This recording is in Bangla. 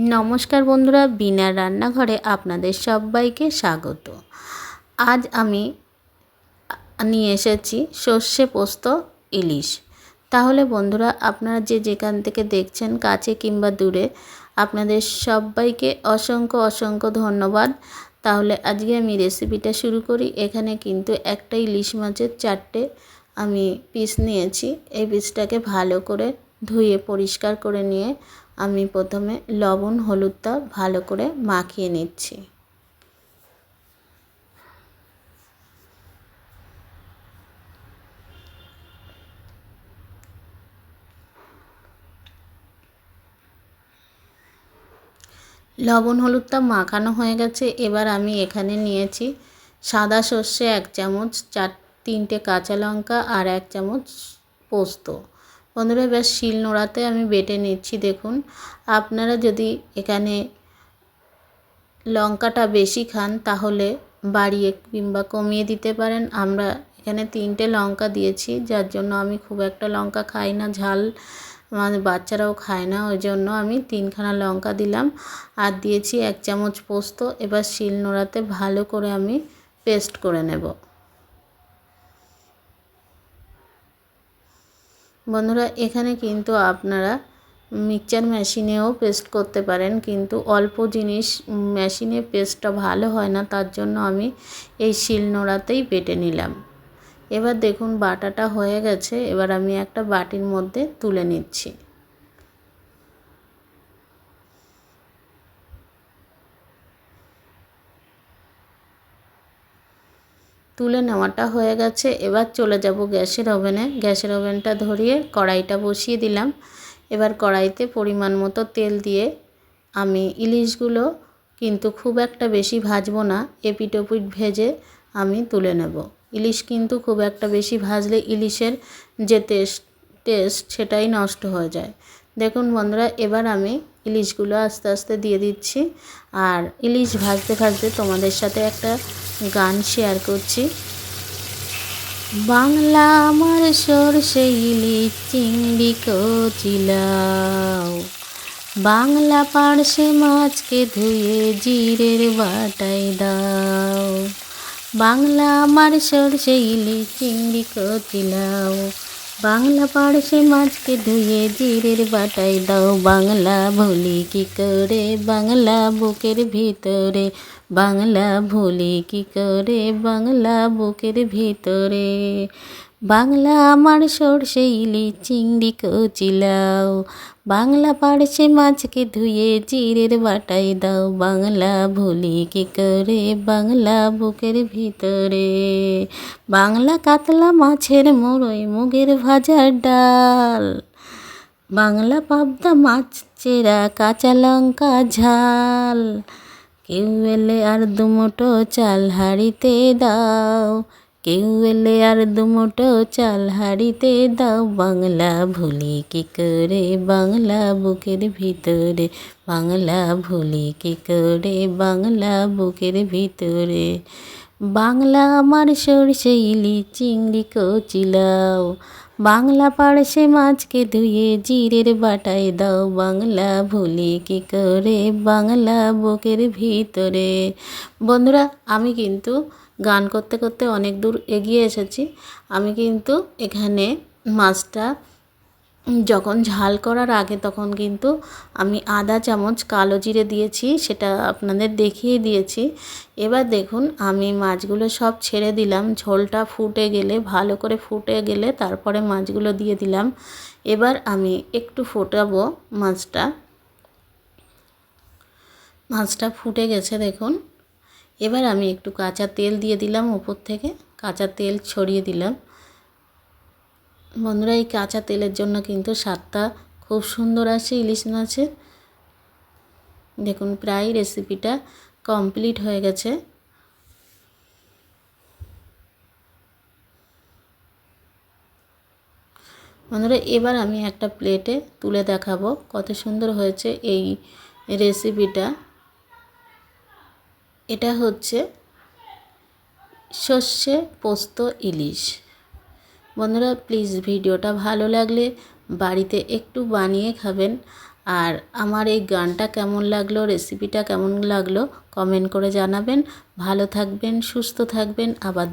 নমস্কার বন্ধুরা, বিনার রান্নাঘরে আপনাদের সবাইকে স্বাগত। আজ আমি নিয়ে এসেছি সর্ষে পোস্ত ইলিশ। তাহলে বন্ধুরা, আপনারা যে যেখান থেকে দেখছেন, কাছে কিংবা দূরে, আপনাদের সবাইকে অসংখ্য অসংখ্য ধন্যবাদ। তাহলে আজকে আমি রেসিপিটা শুরু করি। এখানে কিন্তু একটা ইলিশ মাছের 4টে আমি পিস নিয়েছি। এই পিসটাকে ভালো করে ধুয়ে পরিষ্কার করে নিয়ে আমি প্রথমে লবণ হলুদটা ভালো করে মাখিয়ে নিচ্ছি। লবণ হলুদটা মাখানো হয়ে গেছে। এবার আমি এখানে নিয়েছি সাদা সর্ষে 1 চামচ, 3টে কাঁচা লঙ্কা আর 1 চামচ পোস্ত। বন্ধুরা, এবার শিল নোড়াতে আমি বেটে নিচ্ছি। দেখুন, আপনারা যদি এখানে লঙ্কাটা বেশি খান তাহলে বাড়িয়ে কিংবা কমিয়ে দিতে পারেন। আমরা এখানে 3টে লঙ্কা দিয়েছি, যার জন্য আমি খুব একটা লঙ্কা খাই না, ঝাল আমাদের বাচ্চারাও খায় না, ওই জন্য আমি 3খানা লঙ্কা দিলাম আর দিয়েছি 1 চামচ পোস্ত। এবার শিল নোড়াতে ভালো করে আমি পেস্ট করে নেব। বন্ধুরা, এখানে কিন্তু আপনারা মিক্সচার মেশিনেও পেস্ট করতে পারেন, কিন্তু অল্প জিনিস মেশিনে পেস্টটা ভালো হয় না, তার জন্য আমি এই শিল নোড়াতেই বেটে নিলাম। এবার দেখুন বাটাটা হয়ে গেছে। এবার আমি একটা বাটির মধ্যে তুলে নিচ্ছি। তুলে নেওয়াটা হয়ে গেছে। এবার চলে যাব গ্যাসের ওভেনে। গ্যাসের ওভেনটা ধরিয়ে কড়াইটা বসিয়ে দিলাম। এবার কড়াইতে পরিমাণ মতো তেল দিয়ে আমি ইলিশগুলো কিন্তু খুব একটা বেশি ভাজবো না, এপিট ওপিট ভেজে আমি তুলে নেব। ইলিশ কিন্তু খুব একটা বেশি ভাজলে ইলিশের যে টেস্ট সেটাই নষ্ট হয়ে যায়। দেখুন বন্ধুরা, এবার আমি ইলিশগুলো আস্তে আস্তে দিয়ে দিচ্ছি। আর ইলিশ ভাজতে ভাজতে তোমাদের সাথে একটা গান শেয়ার করছি। বাংলা আমার সরষে ইলিশ চিংড়ি কচিলাও, বাংলা পার্শে মাছকে ধুয়ে জিরের বাটায় দাও। বাংলা আমার সরষে ইলিশ চিংড়ি কচিলাও, বাংলা পার্শে মাছকে ধুয়ে জিরের বাটায় দাও। বাংলা ভুলি কি করে বাংলা বুকের ভিতরে, বাংলা ভুলি কি করে বাংলা বুকের ভিতরে। বাংলা আমার সরষে ইলিশ চিংড়ি কচিলাও, বাংলা পার্শে মাছকে ধুয়ে জিরের বাটায় দাও। বাংলা ভুলি কি করে বাংলা বুকের ভিতরে। বাংলা কাতলা মাছের মোড়ই মুগের ভাজার ডাল, বাংলা পাবদা মাছ চেরা কাঁচা লঙ্কা ঝাল। কেউ এলে আর দুমুঠো চাল হাঁড়িতে দাও, কেউ এলে আর দুমুঠো চাল হাঁড়িতে দাও। বাংলা ভুলি কি করে বাংলা বুকের ভিতরে, বাংলা ভুলি কি করে বাংলা বুকের ভিতরে। বাংলা আমার সরষে ইলিশ চিংড়ি কচিলাও, বাংলা পার্শে মাছকে ধুয়ে জিরের বাটায় দাও। বাংলা ভুলি কি করে বাংলা বুকের ভিতরে। বন্ধুরা, আমি কিন্তু গান করতে করতে অনেক দূর এগিয়ে এসেছি। আমি কিন্তু এখানে মাছটা যখন ঝাল করার আগে তখন কিন্তু আমি আধা চামচ কালো জিরে দিয়েছি, সেটা আপনাদের দেখিয়ে দিয়েছি। এবার দেখুন আমি মাছগুলো সব ছেড়ে দিলাম। ঝোলটা ফুটে গেলে, ভালো করে ফুটে গেলে তারপরে মাছগুলো দিয়ে দিলাম। এবার আমি একটু ফোটাবো মাছটা। মাছটা ফুটে গেছে দেখুন। এবার আমি একটু কাঁচা তেল দিয়ে দিলাম, উপর থেকে কাঁচা তেল ছড়িয়ে দিলাম। বন্ধুরা, এই কাঁচা তেলের জন্য কিন্তু স্বাদটা খুব সুন্দর আসে ইলিশ মাছের। দেখুন প্রায় রেসিপিটা কমপ্লিট হয়ে গেছে। বন্ধুরা, এবার আমি একটা প্লেটে তুলে দেখাবো কত সুন্দর হয়েছে এই রেসিপিটা। এটা হচ্ছে সর্ষে পোস্ত ইলিশ। বন্ধুরা, প্লিজ ভিডিওটা ভালো লাগলে বাড়িতে একটু বানিয়ে খাবেন। আর আমার এই গানটা কেমন লাগলো, রেসিপিটা কেমন লাগলো কমেন্ট করে জানাবেন। ভালো থাকবেন, সুস্থ থাকবেন, আবার